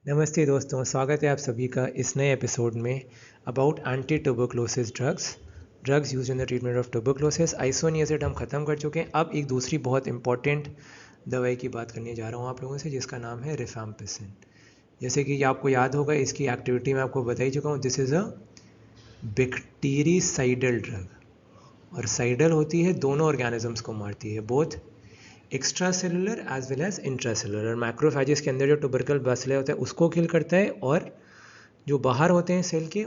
नमस्ते दोस्तों, स्वागत है आप सभी का इस नए एपिसोड में about anti tuberculosis drugs use in the treatment of tuberculosis. Isoniazid हम खत्म कर चुके हैं। अब एक दूसरी बहुत इंपॉर्टेंट दवाई की बात करने जा रहा हूँ आप लोगों से, जिसका नाम है रिफैम्पिसिन। जैसे कि आपको याद होगा, इसकी एक्टिविटी मैं आपको बता ही चुका हूँ। This is a bactericidal drug, और साइडल होती है, दोनों ऑर्गेनिजम्स को मारती है, both extra cellular as well as intra cellular. और मैक्रोफेजेस के अंदर जो ट्यूबरकल बैसिलाई होता है उसको किल करता है, और जो बाहर होते हैं सेल के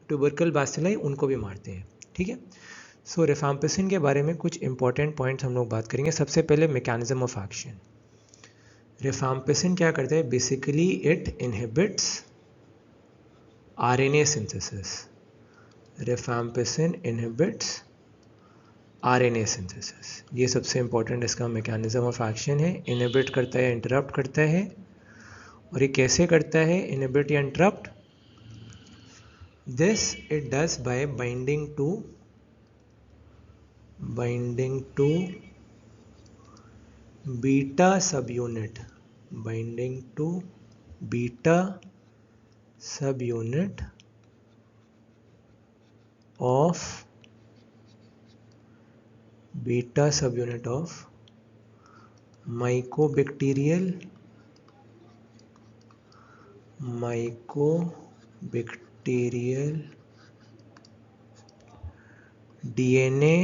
ट्यूबरकल बैसिलाई उनको भी मारते हैं। ठीक है। सो रिफैम्पिसिन के बारे में कुछ इंपॉर्टेंट पॉइंट्स हम लोग बात करेंगे। सबसे पहले मैकेनिज्म ऑफ एक्शन। रिफैम्पिसिन क्या करता है? Basically it inhibits RNA synthesis. Rifampicin inhibits RNA synthesis, ये सबसे इंपॉर्टेंट इसका मैकेनिज्म ऑफ एक्शन है। इनहिबिट करता है, इंटरप्ट करता है। और ये कैसे करता है इनहिबिट या interrupt? This it does by binding to beta subunit, binding to beta subunit of mycobacterial DNA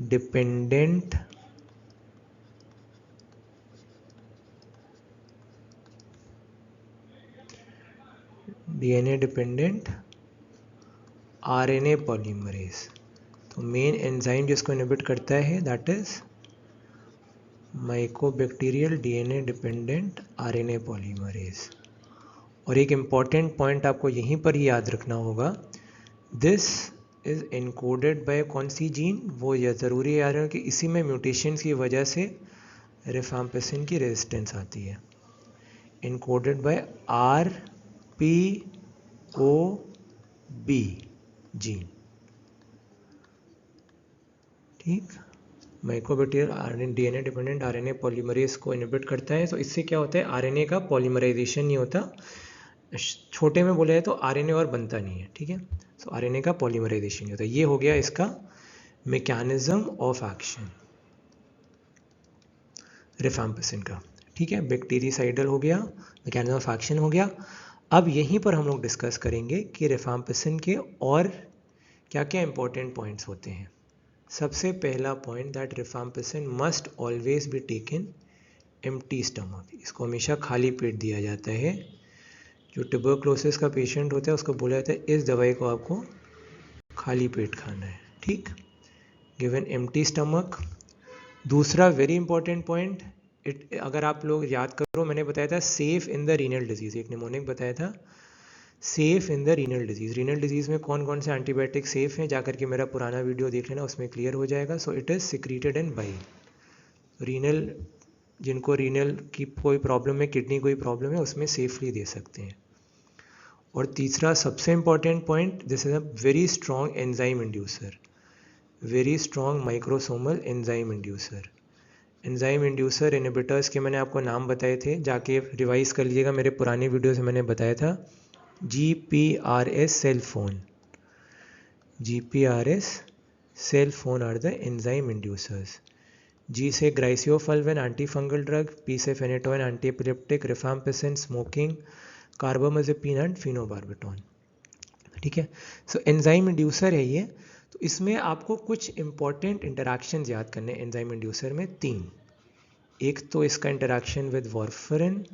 dependent RNA polymerase. तो मेन एंजाइम जिसको इनहिबिट करता है that is mycobacterial DNA dependent RNA polymerase. और एक इम्पॉर्टेंट पॉइंट आपको यहीं पर ही याद रखना होगा, दिस इज इनकोडेड बाय कौन सी जीन? वो यह ज़रूरी याद रखना कि इसी में म्यूटेशंस की वजह से रिफैम्पिसिन की रेजिस्टेंस आती है। Encoded by RPOB gene. ठीक, microbacterial DNA dependent RNA polymerase को इनहिबिट करता है। तो इससे क्या होता है? RNA का पॉलीमराइजेशन नहीं होता। छोटे में बोले तो RNA और बनता नहीं है। ठीक है। सो RNA का पॉलीमराइजेशन नहीं होता। ये हो गया इसका मैकेनिज्म ऑफ एक्शन रिफैम्पिसिन का। ठीक है, बैक्टीरिसाइडल हो गया, मैकेनिज्म ऑफ एक्शन हो गया। अब यहीं पर हम लोग डिस्कस करेंगे कि रिफैम्पिसिन के और क्या क्या इंपॉर्टेंट पॉइंट्स होते हैं। सबसे पहला point, that rifampicin must always be taken empty stomach. इसको हमेशा खाली पेट दिया जाता है। जो ट्यूबरकुलोसिस का पेशेंट होता है उसको बोला जाता है इस दवाई को आपको खाली पेट खाना है। ठीक, गिवन एम्प्टी स्टमक। दूसरा वेरी इंपॉर्टेंट पॉइंट, अगर आप लोग याद करो, मैंने बताया था safe in the renal disease, एक निमोनिक बताया था safe in the renal disease. Renal disease में कौन कौन से एंटीबायोटिक सेफ हैं, जाकर के मेरा पुराना वीडियो देख लेना, उसमें क्लियर हो जाएगा। So it is secreted in bile. Renal, जिनको रीनल की कोई प्रॉब्लम है, किडनी कोई प्रॉब्लम है, उसमें सेफली दे सकते हैं। और तीसरा सबसे important point, this is a very strong enzyme inducer, very strong microsomal enzyme inducer. Enzyme inducer inhibitors के मैंने आपको नाम बताए थे, जाके रिवाइज कर लीजिएगा, मेरे पुराने वीडियो से मैंने बताया था। GPRS cell phone, GPRS cell phone are the enzyme inducers. G से griseofulvin anti fungal drug, P से phenytoin anti epileptic, rifampicin smoking, carbamazepine and phenobarbitone. ठीक है। सो एंजाइम इंड्यूसर है ये। तो इसमें आपको कुछ इंपॉर्टेंट इंटरैक्शंस याद करने एंजाइम इंड्यूसर में, 3। एक तो इसका इंटरैक्शन विद वार्फरिन।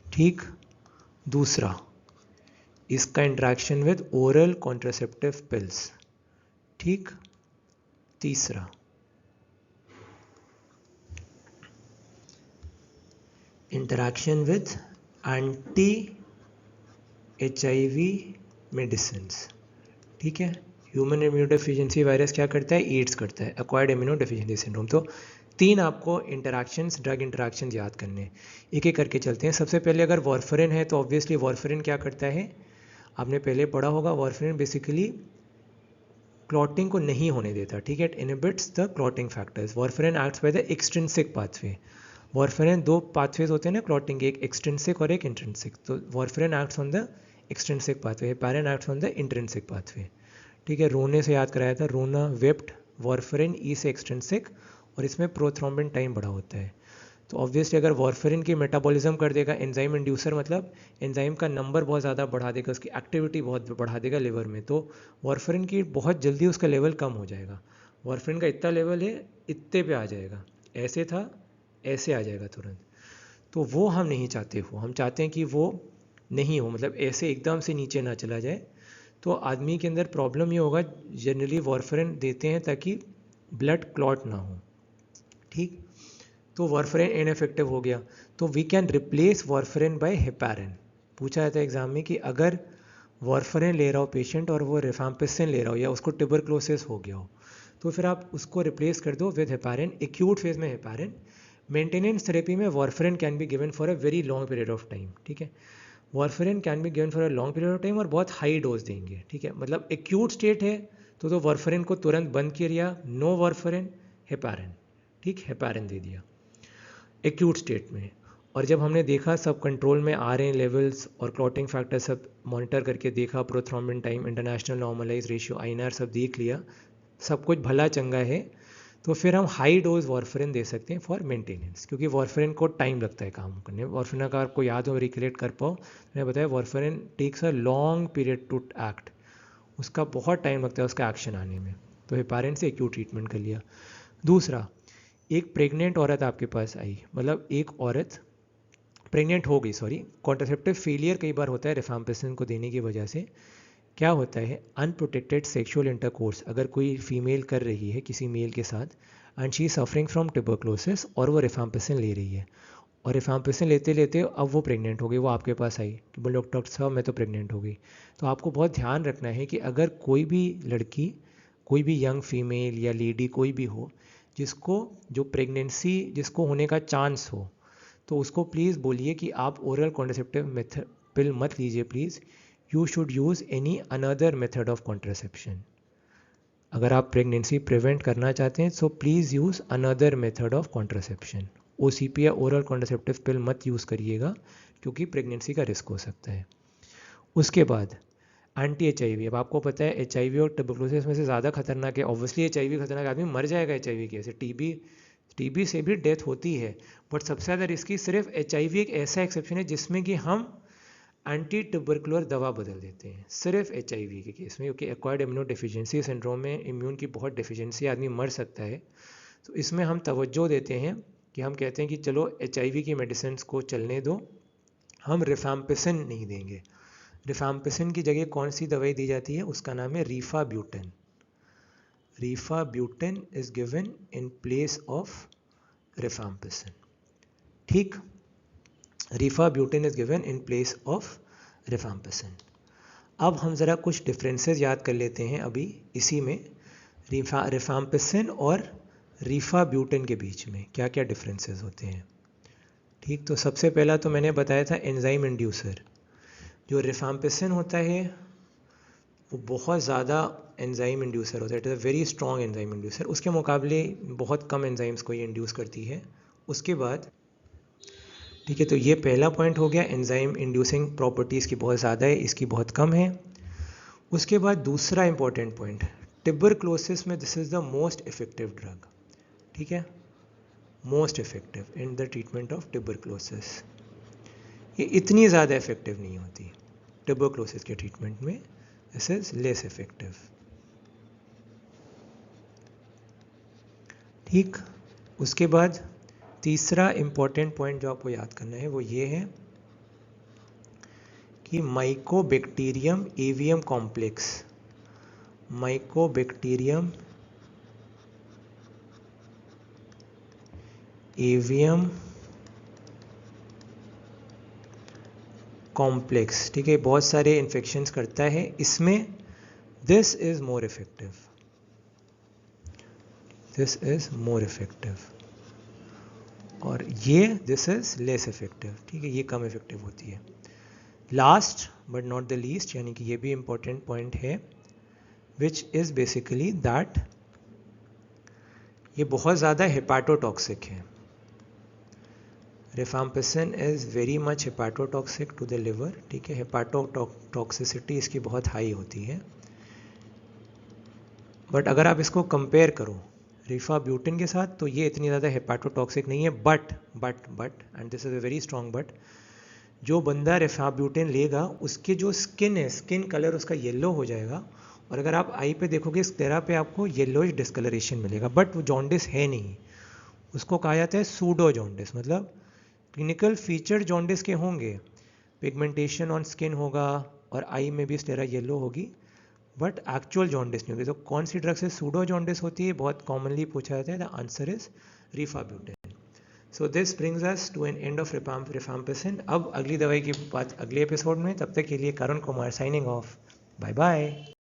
ठीक, दूसरा इसका interaction with oral contraceptive pills. ठीक, तीसरा interaction with anti HIV medicine. ठीक है। ह्यूमन इम्यूनोडेफिशिएंसी वायरस क्या करता है? एड्स करता है, एक्वायर्ड इम्यूनोडेफिशिएंसी सिंड्रोम। तो 3 आपको इंटरैक्शंस, ड्रग इंटरैक्शंस याद करने। एक एक करके चलते हैं। सबसे पहले अगर वार्फरिन है तो ऑब्वियसली वार्फरिन क्या करता है, आपने पहले पढ़ा होगा। वार्फरिन बेसिकली क्लॉटिंग को नहीं होने देता। ठीक है, it inhibits the clotting factors. Warfarin acts by the extrinsic pathway. Warfarin दो पाथवेज होते हैं ना क्लॉटिंग के, एक एक्सट्रिंसिक और एक इंट्रिंसिक। तो warfarin acts on the extrinsic pathway, heparin acts on the intrinsic pathway. ठीक है, रोने से याद कराया था, रोना वेप्ट, वारफेरिन ई से एक्सट्रिंसिक, और इसमें प्रोथ्रोम्बिन टाइम बड़ा होता है। तो ऑब्वियसली अगर वारफेरिन की मेटाबॉलिज्म कर देगा एंजाइम इंड्यूसर, मतलब एंजाइम का नंबर बहुत ज़्यादा बढ़ा देगा, उसकी एक्टिविटी बहुत बढ़ा देगा लिवर में, तो वारफेरिन की बहुत जल्दी उसका लेवल कम हो जाएगा। वारफेरिन का इतना लेवल है, इतने पे आ जाएगा, ऐसे था ऐसे आ जाएगा तुरंत। तो वो हम नहीं चाहते हो, हम चाहते हैं कि वो नहीं हो, मतलब ऐसे एकदम से नीचे ना चला जाए। तो आदमी के अंदर प्रॉब्लम ये होगा, जनरली वारफेरिन देते हैं ताकि ब्लड क्लॉट ना हो। ठीक, तो वारफेरिन इनइफेक्टिव हो गया, तो we can replace warfarin by heparin. पूछा जाता है एग्जाम में कि अगर वारफेरिन ले रहा हो पेशेंट और वो रिफाम्पिसिन ले रहा हो या उसको ट्यूबरक्लोसिस हो गया हो, तो फिर आप उसको रिप्लेस कर दो विद हेपारिन, एक्यूट फेज में हेपारिन। मेंटेनेंस थेरेपी में warfarin can be given for a very long period of time. ठीक है, warfarin can be given for a long period of time और बहुत हाई डोज देंगे। ठीक है, मतलब एक्यूट स्टेट है तो वारफेरिन को तुरंत बंद किया, नो वारफेरिन, हेपारिन। ठीक, हेपारिन दे दिया एक्यूट स्टेट में। और जब हमने देखा सब कंट्रोल में आ रहे हैं लेवल्स और क्लॉटिंग फैक्टर सब मॉनिटर करके देखा, prothrombin time, international normalise ratio, INR सब देख लिया, सब कुछ भला चंगा है, तो फिर हम हाई डोज वारफेरिन दे सकते हैं फॉर मेंटेनेंस, क्योंकि वारफेरिन को टाइम लगता है काम करने। वारफेरिन का आपको याद हो, रिकलेक्ट कर पाओ, मैंने बताया warfarin takes a long period to act, उसका बहुत टाइम लगता है उसका एक्शन आने में। तो हेपारिन से एक्यूट ट्रीटमेंट कर लिया। दूसरा, एक प्रेग्नेंट औरत आपके पास आई, मतलब एक औरत प्रेग्नेंट हो गई, सॉरी, कॉन्ट्रासेप्टिव फेलियर कई बार होता है रिफाम्पिसिन को देने की वजह से। क्या होता है, अनप्रोटेक्टेड सेक्सुअल इंटरकोर्स अगर कोई फीमेल कर रही है किसी मेल के साथ, and she suffering from tuberculosis, और वो रिफाम्पिसिन ले रही है, और रिफाम्पिसिन लेते लेते अब वो प्रेग्नेंट हो गई, वो आपके पास आई कि बोले डॉक्टर साहब मैं तो प्रेग्नेंट हो गई। तो आपको बहुत ध्यान रखना है कि अगर कोई भी लड़की, कोई भी यंग फीमेल या लेडी कोई भी हो जिसको जो प्रेगनेंसी जिसको होने का चांस हो, तो उसको प्लीज़ बोलिए कि आप ओरल कॉन्ट्रासेप्टिव मेथड पिल मत लीजिए please, you should use any another method of contraception. अगर आप प्रेगनेंसी प्रिवेंट करना चाहते हैं तो please use another method of contraception. OCP या ओरल कॉन्ट्रासेप्टिव पिल मत यूज़ करिएगा, क्योंकि प्रेगनेंसी का रिस्क हो सकता है। उसके बाद एंटी HIV, अब आपको पता है HIV और ट्यूबरक्लोसिस में से ज़्यादा खतरनाक है, ऑब्वियसली HIV खतरनाक, आदमी मर जाएगा HIV के, ऐसे TB से भी डेथ होती है, बट सबसे ज़्यादा रिस्की सिर्फ HIV एक ऐसा एक्सेप्शन है जिसमें कि हम एंटी ट्यूबरकुलर दवा बदल देते हैं, सिर्फ HIV के केस में, क्योंकि एक्वायर्ड इम्यूनो डिफिशियंसी सिंड्रोम में इम्यून की बहुत डिफिशियंसी, आदमी मर सकता है। तो इसमें हम तवज्जो देते हैं कि हम कहते हैं कि चलो HIV की मेडिसिन को चलने दो, हम रिफाम्पिसिन नहीं देंगे। रिफाम्पिसिन की जगह कौन सी दवाई दी जाती है, उसका नाम है rifabutin. Rifabutin is given in place of rifampicin. ठीक, rifabutin is given in place of rifampicin. अब हम ज़रा कुछ डिफरेंसेस याद कर लेते हैं अभी इसी में, रिफाम्पिसिन और रीफाब्यूटेन के बीच में क्या क्या डिफरेंसेस होते हैं। ठीक, तो सबसे पहला तो मैंने बताया था एंजाइम इंड्यूसर। जो रिफाम्पिसिन होता है वो बहुत ज़्यादा एंजाइम इंड्यूसर होता है, it is a very strong enzyme inducer, उसके मुकाबले बहुत कम एंजाइम्स को ये इंड्यूस करती है। उसके बाद ठीक है, तो ये पहला पॉइंट हो गया, एंजाइम इंड्यूसिंग प्रॉपर्टीज़ की बहुत ज़्यादा है, इसकी बहुत कम है। उसके बाद दूसरा इंपॉर्टेंट पॉइंट, ट्यूबरक्लोसिस में this is the most effective drug. ठीक है, most effective in the treatment of tuberculosis. ये इतनी ज़्यादा इफेक्टिव नहीं होती ट्यूबरक्लोसिस के ट्रीटमेंट में, दिस इज लेस इफेक्टिव। ठीक, उसके बाद तीसरा इंपॉर्टेंट पॉइंट जो आपको याद करना है वो ये है कि Mycobacterium avium complex, Mycobacterium avium complex, ठीक है, बहुत सारे इन्फेक्शंस करता है, इसमें this is more effective, this is more effective, और ये दिस इज लेस इफेक्टिव। ठीक है, ये कम इफेक्टिव होती है। Last but not the least, यानी कि ये भी इंपॉर्टेंट पॉइंट है, विच इज बेसिकली दैट ये बहुत ज़्यादा हेपाटोटॉक्सिक है। Rifampicin is very much hepatotoxic to the liver, ठीक है, हेपाटोटॉक्सिसिटी इसकी बहुत हाई होती है। बट अगर आप इसको कंपेयर करो रिफाब्यूटिन के साथ तो ये इतनी ज़्यादा हेपाटोटॉक्सिक नहीं है। But and this is a very strong but, जो बंदा रिफाब्यूटिन लेगा उसके जो स्किन है, स्किन कलर उसका येलो हो जाएगा, और अगर आप आई पे देखोगे स्क्लेरा पे आपको येलोइश डिस्कलरेशन मिलेगा, बट वो जॉन्डिस है नहीं, उसको कहा जाता है सूडो जॉन्डिस। मतलब क्लिनिकल फीचर जॉन्डिस के होंगे, पिगमेंटेशन ऑन स्किन होगा और आई में भी स्क्लेरा येलो होगी, बट एक्चुअल जॉन्डिस नहीं होगी। तो कौन सी ड्रग से सूडो जॉन्डिस होती है, बहुत कॉमनली पूछा जाता है। The answer is rifabutin. So this brings us to an end of rifampicin. अब अगली दवाई की बात अगले एपिसोड में, तब तक के लिए Karun Kumar signing off. Bye bye.